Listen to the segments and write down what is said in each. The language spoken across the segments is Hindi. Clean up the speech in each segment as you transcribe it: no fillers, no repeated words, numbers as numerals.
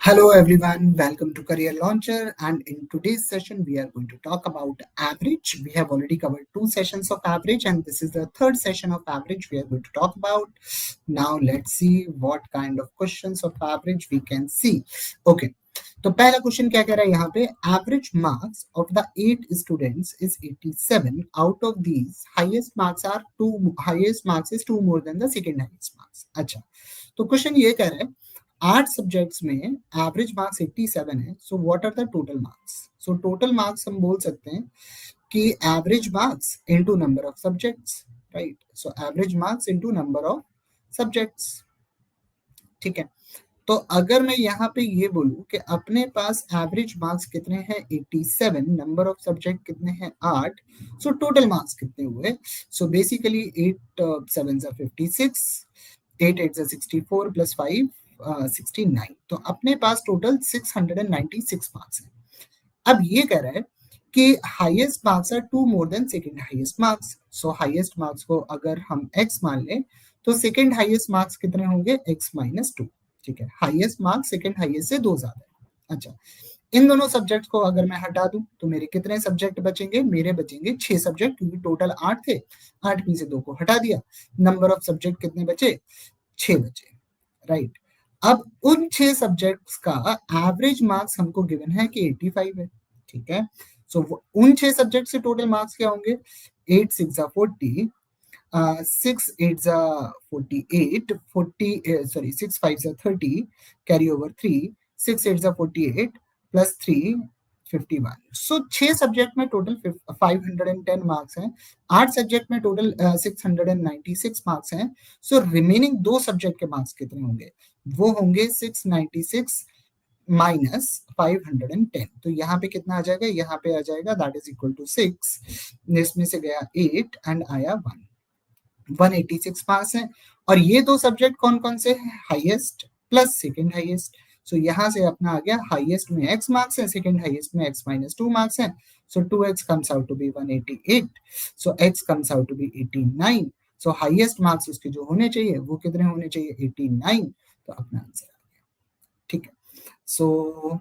Hello everyone, welcome to Career Launcher, and in today's session we are going to talk about average. We have already covered two sessions of average and this is the third session of average we are going to talk about. Now let's see what kind of questions of average we can see. Okay, तो पहला क्वेश्चन क्या कह रहा है यहाँ पे average marks of the 8 students is 87 out of these highest marks is 2 more then the second highest marks. अच्छा, तो क्वेश्चन ये कह रहा है 8 सब्जेक्ट्स में एवरेज मार्क्स 87 है. So what are the total marks? So total marks हम बोल सकते हैं कि average marks into number of subjects, right? So average marks into number of subjects. ठीक है, तो अगर मैं यहाँ पे ये बोलूं कि अपने पास एवरेज मार्क्स कितने हैं 87, नंबर ऑफ सब्जेक्ट कितने हैं 8, सो टोटल मार्क्स कितने हुए? So basically 8 7 56, 8 8 64 plus 5 69. तो अपने पास टोटल 696 मार्क्स है. अब ये कह रहा है कि highest marks are 2 more than second highest marks. So highest marks को अगर हम x मान लें तो सेकंड हाईएस्ट मार्क्स कितने होंगे? x minus 2. ठीक है, हाईएस्ट मार्क्स सेकंड हाईएस्ट से 2 ज्यादा है. अच्छा, इन दोनों सब्जेक्ट को अगर मैं हटा दूं तो मेरे कितने सब्जेक्ट बचेंगे? मेरे बचेंगे 6 सब्जेक्ट, क्योंकि टोटल 8 थे. 8 में से 2 को हटा दिया. नंबर ऑफ सब्जेक्ट कितने बचे? 6 बचे, राइट? अब उन 6 सब्जेक्ट्स का एवरेज मार्क्स हमको गिवन है कि 85 है. ठीक है, सो उन 6 सब्जेक्ट से टोटल मार्क्स क्या होंगे? 8 6 40, 6 8 48, 6 5 30, कैरी ओवर 3, 6 8 48 प्लस 3 51. सो 6 सब्जेक्ट में टोटल 510 मार्क्स हैं. 8 सब्जेक्ट में टोटल 696 मार्क्स हैं. सो रिमेनिंग 2 सब्जेक्ट के मार्क्स कितने होंगे? वो होंगे 696 माइनस 510. तो यहाँ पे कितना आ जाएगा? यहाँ पे आ जाएगा दैट इज इक्वल टू 6. इसमें से गया 8 एंड आया 1. 186 मार्क्स हैं. और ये 2 सब्जेक्ट कौन कौन से हैं? Highest plus second highest. So यहाँ से अपना आ गया हाईएस्ट में x मार्क्स है, सेकंड हाईएस्ट में x माइनस 2 मार्क्स है. So 2x comes out to be 188. So x comes out to be 89. So highest marks उसके जो होने चाहिए वो कितने होने चाहिए? 89. तो अपना आंसर आ गया. ठीक है, सो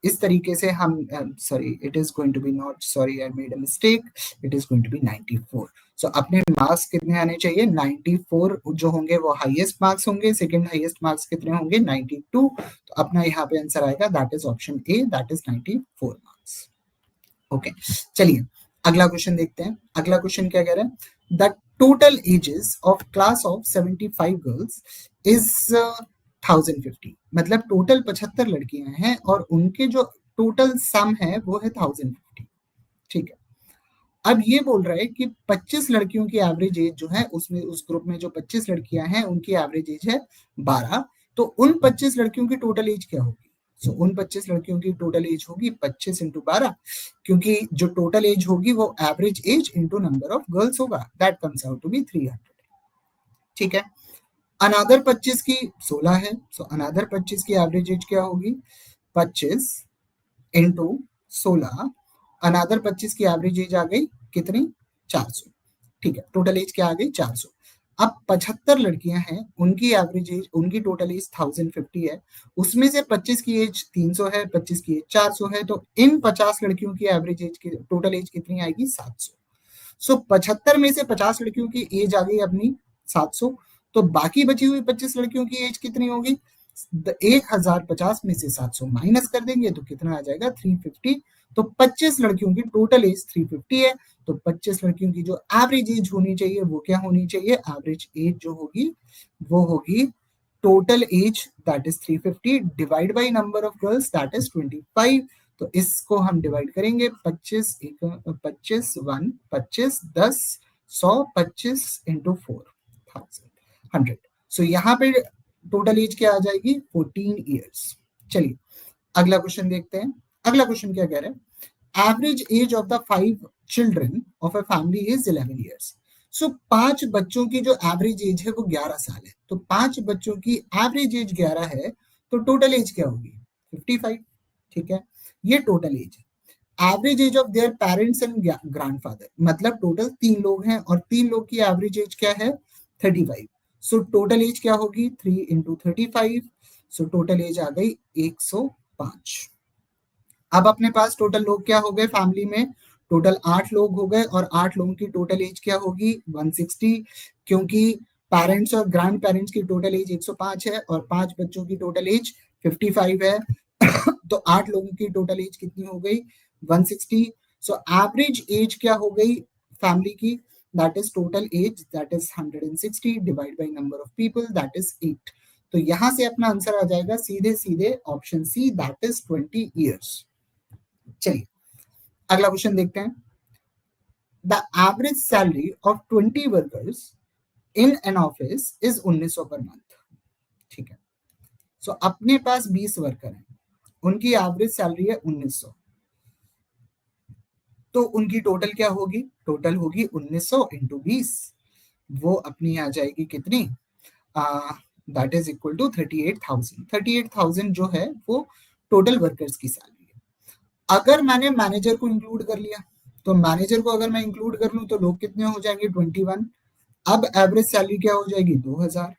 इस तरीके से हम sorry it is going to be not sorry I made a mistake, it is going to be 94. So अपने मार्क्स कितने आने चाहिए? 94 जो होंगे वो हाईएस्ट मार्क्स होंगे. सेकंड हाईएस्ट मार्क्स कितने होंगे? 92. तो अपना यहाँ पे आंसर आएगा that is option A, that is 94 marks. Okay, चलिए अगला क्वेश्चन देखते हैं. अगला क्वेश्चन क्या कह रहा है? The total ages of class of 75 girls is 1050. मतलब टोटल 75 लड़कियां हैं और उनके जो टोटल सम है वो है 1050. ठीक है, अब ये बोल रहा है कि 25 लड़कियों की एवरेज एज जो है उसमें उस ग्रुप में जो 25 लड़कियां हैं उनकी एवरेज एज है 12. तो उन 25 लड़कियों की टोटल एज क्या होगी? सो उन 25 लड़कियों की टोटल एज होगी 25 इंटू 12, क्योंकि जो टोटल एज होगी वो average age into number of girls होगा. That comes out to be 300. ठीक है, अनादर 25 की 16 है. सो अनादर 25 की एवरेज एज क्या होगी? 25 इंटू 16. अनादर 25 की एवरेज एज आ गई कितनी? 400. ठीक है, टोटल एज क्या आ गई? 400. अब 75 लड़कियां हैं, उनकी एवरेज एज, उनकी टोटल एज 1050 है. उसमें से 25 की एज 300 है, 25 की एज 400 है. तो इन 50 लड़कियों की एवरेज एज की टोटल एज कितनी आएगी? 700. सो 75 में से 50 लड़कियों की एज आ गई अपनी 700. तो बाकी बची हुई 25 लड़कियों की एज कितनी होगी? 1050 में से 700 माइनस कर देंगे तो कितना आ जाएगा? 350. तो 25 लड़कियों की टोटल एज 350 है. तो 25 लड़कियों की जो एवरेज एज होनी चाहिए वो क्या होनी चाहिए? एवरेज एज जो होगी वो होगी total age that is 350 divide by number of girls that is 25. तो इसको हम डिवाइड करेंगे 25 25 1 25 10 100 25 इंटू 4 सो यहाँ पे टोटल एज क्या आ जाएगी? 14 ईयर्स. चलिए अगला क्वेश्चन देखते हैं. अगला क्वेश्चन क्या कह रहा है? Average age of the 5 children of a family is 11 years. So 5 बच्चों की जो एवरेज एज है वो 11 साल है. तो 5 बच्चों की एवरेज एज 11 है तो टोटल एज क्या होगी? 55. ठीक है, ये टोटल एज है. Average age of their parents and grandfather, मतलब टोटल 3 लोग हैं और 3 लोग की एवरेज एज क्या है? 35. सो टोटल एज क्या होगी? 3 इंटू 35. सो टोटल एज आ गई 105। अब अपने पास टोटल लोग क्या हो गए फैमिली में, टोटल 8 लोग हो गए और 8 लोगों की टोटल एज क्या होगी 160, क्योंकि पेरेंट्स और ग्रैंड पेरेंट्स की टोटल एज 105 है और 5 बच्चों की टोटल एज 55 है। तो 8 लोगों की टोटल एज कितनी हो गई 160। सो एवरेज एज क्या हो गई फैमिली की, that is total age that is 160 divide by number of people that is 8। तो यहां से अपना आंसर आ जाएगा सीधे सीधे option see that is 20 years. चलिए अगला क्वेश्चन देखते हैं। The average salary of 20 workers in an office is 1900 per month. ठीक है, सो अपने पास 20 वर्कर हैं, उनकी एवरेज सैलरी है 1900, तो उनकी टोटल क्या होगी, टोटल होगी 1900 इंटू 20, वो अपनी आ जाएगी कितनी, दैट इज इक्वल टू 38,000। 38,000 जो है वो टोटल वर्कर्स की सैलरी है। अगर मैंने मैनेजर को इंक्लूड कर लिया, तो मैनेजर को अगर मैं इंक्लूड कर लूं तो लोग कितने हो जाएंगे 21। अब एवरेज सैलरी क्या हो जाएगी 2000।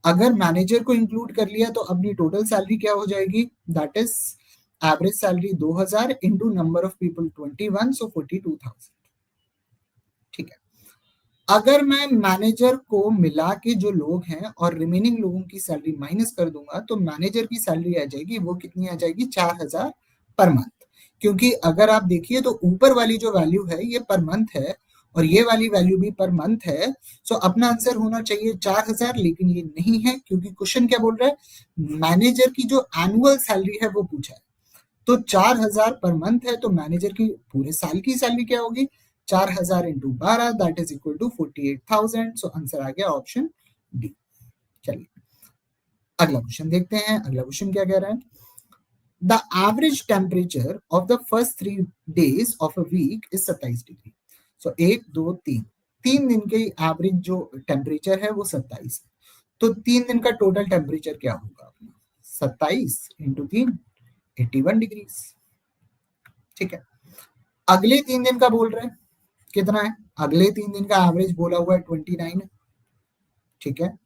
अगर मैनेजर को इंक्लूड कर लिया तो अपनी टोटल सैलरी क्या हो जाएगी, that is average salary 2000 into number of people 21, सो 42,000। ठीक है, अगर मैं मैनेजर को मिला के जो लोग हैं और रिमेनिंग लोगों की सैलरी माइनस कर दूंगा तो मैनेजर की सैलरी आ जाएगी, वो कितनी आ जाएगी 4000 पर मंथ। क्योंकि अगर आप देखिए तो ऊपर वाली जो वैल्यू है ये पर मंथ है और ये वाली वैल्यू भी पर मंथ है। सो अपना आंसर होना चाहिए 4000, लेकिन ये नहीं है क्योंकि क्वेश्चन क्या बोल रहा है, मैनेजर की जो एनुअल सैलरी है वो पूछा है। तो 4000 पर मंथ है, तो मैनेजर की पूरे साल की सैलरी क्या होगी 4000 into 12 that is equal to 48,000। So answer आ गया ऑप्शन डी। चलिए अगला क्वेश्चन देखते हैं। अगला क्वेश्चन क्या कह रहा है, the average temperature of the first 3 days of a week is 27 degree. So 1 2 3, 3 दिन के एवरेज जो टेम्परेचर है वो 27 है। तो 3 दिन का टोटल टेम्परेचर क्या होगा अपना, 27 इंटू 3 81 डिग्री। ठीक है, अगले 3 दिन का बोल रहे हैं कितना है, अगले 3 दिन का एवरेज बोला हुआ है 29 है। ठीक है,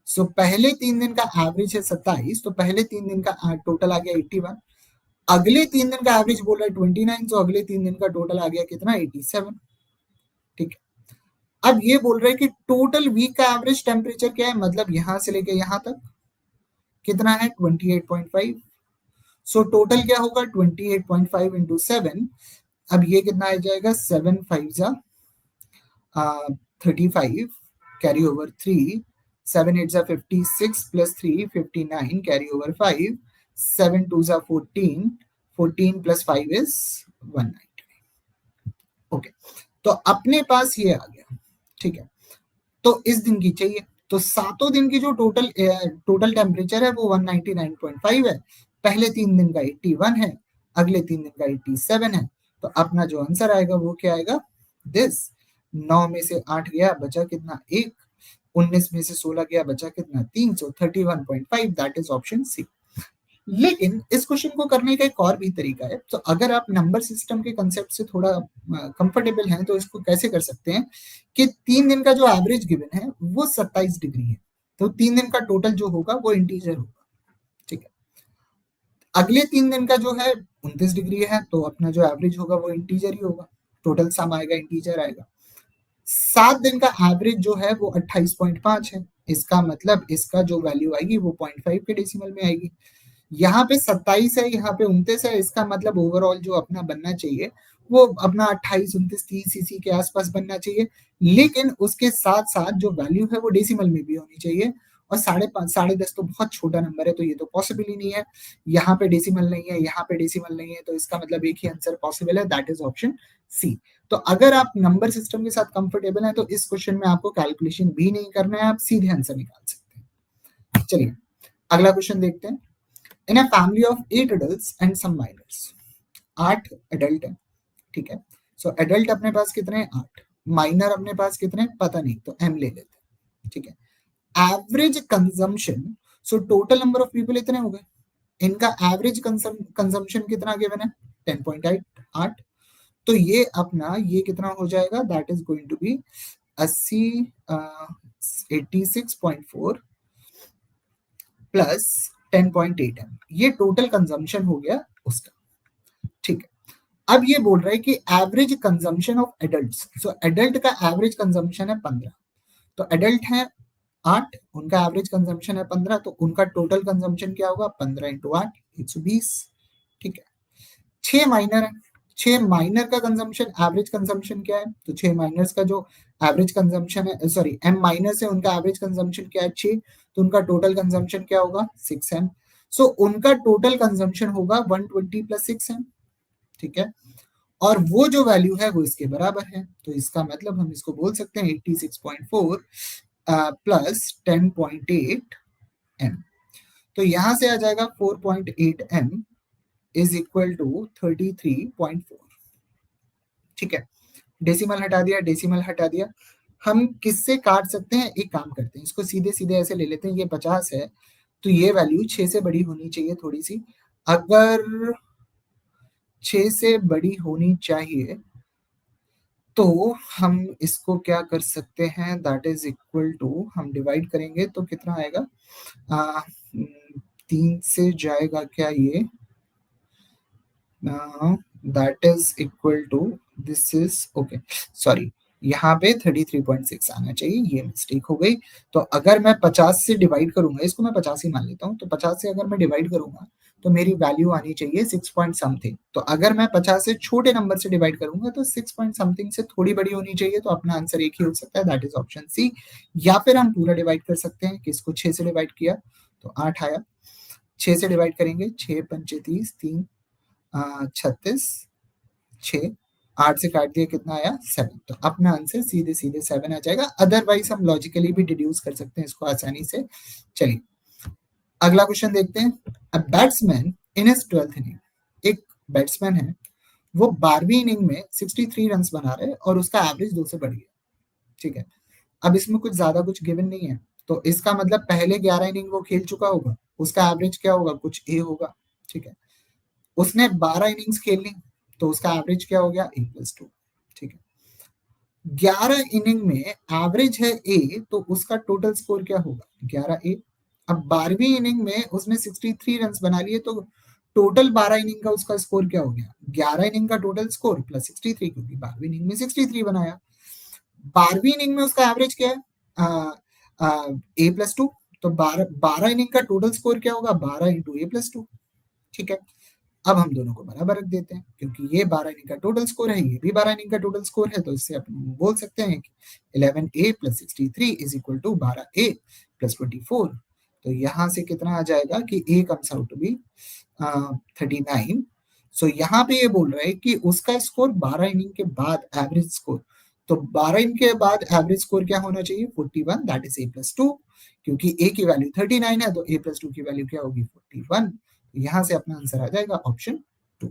सो पहले 3 दिन का एवरेज है 27, तो पहले 3 दिन का टोटल आ गया 81। अगले 3 दिन का एवरेज बोल रहा है 29, तो अगले 3 दिन का टोटल आ गया कितना 87। ठीक है, अब ये बोल रहे हैं कि टोटल वीक का एवरेज टेम्परेचर क्या है, मतलब यहां से लेके यहां तक कितना है 28.5। सो टोटल क्या होगा 28.5 इंटू 7, अब ये कितना आ जाएगा 7 5 जा 35 कैरी ओवर 3, 7 8 जा 56 प्लस 3 59 कैरी ओवर 5, 7 2 जा 14, 14 प्लस 5 इज 190। ओके, तो अपने पास ये आ गया। ठीक है, तो इस दिन की चाहिए, तो सातों दिन की जो टोटल टेम्परेचर है वो 199.5 है। पहले 3 दिन का 81 है, अगले 3 दिन का 87 है। तो अपना जो आंसर आएगा वो क्या आएगा, दिस 9 में से 8 गया बचा कितना 1, 19 में से 16 गया बचा कितना 3, सो 31.5 दैट इज ऑप्शन सी। लेकिन इस क्वेश्चन को करने का एक और भी तरीका है। तो अगर आप नंबर सिस्टम के कंसेप्ट से थोड़ा कंफर्टेबल हैं तो इसको कैसे कर सकते हैं कि 3 दिन का जो एवरेज गिवन है वो 27 डिग्री है, तो 3 दिन का टोटल जो होगा वो इंटीजर होगा। ठीक है, अगले 3 दिन का जो है 29 डिग्री है, तो अपना जो एवरेज होगा वो इंटीजर ही होगा, टोटल सम आएगा इंटीजर आएगा। 7 दिन का एवरेज जो है वो 28.5 है, इसका मतलब इसका जो वैल्यू आएगी वो 0.5 के डेसिमल में आएगी। यहाँ पे 27 है, यहाँ पे 29 है, इसका मतलब ओवरऑल जो अपना बनना चाहिए वो अपना 28 29 30 इसी के आसपास बनना चाहिए। लेकिन उसके साथ साथ जो वैल्यू है वो डेसिमल में भी होनी चाहिए, और 5.5 10.5 तो बहुत छोटा नंबर है, तो ये तो पॉसिबल ही नहीं है। यहाँ पे डेसिमल नहीं है, यहाँ पे डेसिमल नहीं है, तो इसका मतलब एक ही आंसर पॉसिबल है, दैट इज ऑप्शन सी। तो अगर आप नंबर सिस्टम के साथ कंफर्टेबल हैं तो इस क्वेश्चन में आपको कैलकुलेशन भी नहीं करना है, आप सीधे आंसर निकाल सकते हैं। चलिए अगला क्वेश्चन देखते हैं। In a family of 8 adults and some minors, 8 adult है। ठीक है, सो एडल्ट अपने पास कितने हैं 8, माइनर अपने पास कितने पता नहीं, तो m ले लेते हैं। ठीक है, average consumption, so total number of people इतने हो गए, इनका एवरेज कंजम्पशन कितना गिवन है 10.8। तो ये अपना ये कितना हो जाएगा, that is going to be 86.4 plus 10.8 ये टोटल कंजम्पशन हो गया उसका, ठीक है। अब ये बोल रहा है कि average consumption of adults, so adult का एवरेज कंजम्पशन है 15, तो एडल्ट है 8, उनका एवरेज कंजम्पशन है 15, तो उनका टोटल कंजम्पशन क्या होगा 15 इंटू 8 120, ठीक है। 6 माइनर है, 6 माइनर का कंजम्पशन एवरेज कंजम्पशन क्या है, तो 6 माइनर्स का जो एवरेज कंजम्पशन है, सॉरी एम माइनर्स है, उनका एवरेज कंजम्पशन क्या है 6, तो उनका टोटल कंजम्पशन क्या होगा 6 एम, सो उनका टोटल कंजम्पशन होगा 120 प्लस 6 एम, ठीक है। और वो जो वैल्यू है वो इसके बराबर है, तो इसका मतलब हम इसको बोल सकते हैं 86.4 प्लस 10.8 एम, तो यहां से आ जाएगा 4.8 एम इज इक्वल टू 33.4, ठीक है। डेसिमल हटा दिया, डेसिमल हटा दिया, हम किससे काट सकते हैं, एक काम करते हैं, इसको सीधे सीधे ऐसे ले लेते हैं, ये 50 है तो ये वैल्यू 6 से बड़ी होनी चाहिए थोड़ी सी, अगर 6 से बड़ी होनी चाहिए तो हम इसको क्या कर सकते हैं, दैट इज इक्वल टू, हम डिवाइड करेंगे तो कितना आएगा, 3 से जाएगा क्या ये, that is equal to, this is okay, sorry यहाँ पे 33.6 आना चाहिए, ये मिस्टेक हो गई। तो अगर मैं 50 से डिवाइड करूंगा, इसको मैं 50 ही मान लेता हूँ, तो 50 से अगर मैं डिवाइड करूंगा तो मेरी वैल्यू आनी चाहिए 6 पॉइंट समथिंग, तो अगर मैं 50 से छोटे नंबर से डिवाइड करूंगा तो 6 पॉइंट समथिंग से थोड़ी बड़ी होनी चाहिए, तो अपना आंसर एक ही हो सकता है, दैट इज ऑप्शन सी। या फिर हम पूरा डिवाइड कर सकते हैं कि इसको 6 से डिवाइड किया तो 8 आया, 6 से डिवाइड करेंगे 6 पंचे 30, 3 36, 6 8 से काट दिया कितना आया 7, तो अपना आंसर सीधे सीधे 7 आ जाएगा। अदरवाइज हम लॉजिकली भी डिड्यूस कर सकते हैं इसको आसानी से। चलिए अगला क्वेश्चन देखते हैं। A batsman in his 12th inning, एक बैट्समैन है वो 12वीं इनिंग में 63 रन बना रहे हैं और उसका एवरेज 2 से बढ़ गया, ठीक है। अब इसमें कुछ ज्यादा कुछ गिवन नहीं है, तो इसका मतलब पहले 11 इनिंग वो खेल चुका होगा, उसका एवरेज क्या होगा, कुछ ए होगा, ठीक है। उसने 12 इनिंग्स खेल ली तो उसका एवरेज क्या हो गया A+2, ठीक है। 11 इनिंग में एवरेज है ए, तो उसका टोटल स्कोर क्या होगा 11 ए। अब 12वीं इनिंग में उसने 63 रन बना लिए, तो टोटल 12 इनिंग का उसका स्कोर क्या हो गया 11 इनिंग का टोटल स्कोर प्लस 63, क्योंकि 12वीं इनिंग में 63 बनाया। 12वीं इनिंग में उसका एवरेज क्या है A+2, तो 12 इनिंग का टोटल स्कोर क्या होगा 12 इंटू A+2, ठीक है। अब हम दोनों को बराबर रख देते हैं, क्योंकि ये 12 इनिंग का टोटल स्कोर है, ये भी 12 इनिंग का टोटल स्कोर है, तो इससे अपन बोल सकते हैं कि 11A plus 63 is equal to 12A plus 24। तो यहाँ से कितना आ जाएगा कि A comes out to be 39। So यहाँ पे ये बोल रहा है कि उसका स्कोर 12 इनिंग के बाद एवरेज स्कोर, तो 12 इनिंग के बाद एवरेज स्कोर क्या होना चाहिए 41, दैट इज A+2, क्योंकि A की वैल्यू 39 है तो A+2 की वैल्यू क्या होगी 41, यहां से अपना आंसर आ जाएगा ऑप्शन 2।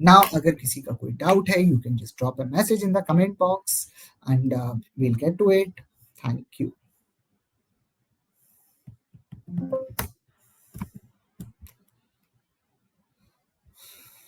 नाउ अगर किसी का कोई डाउट है, you can just drop a message in the comment box and we'll get to it. Thank you.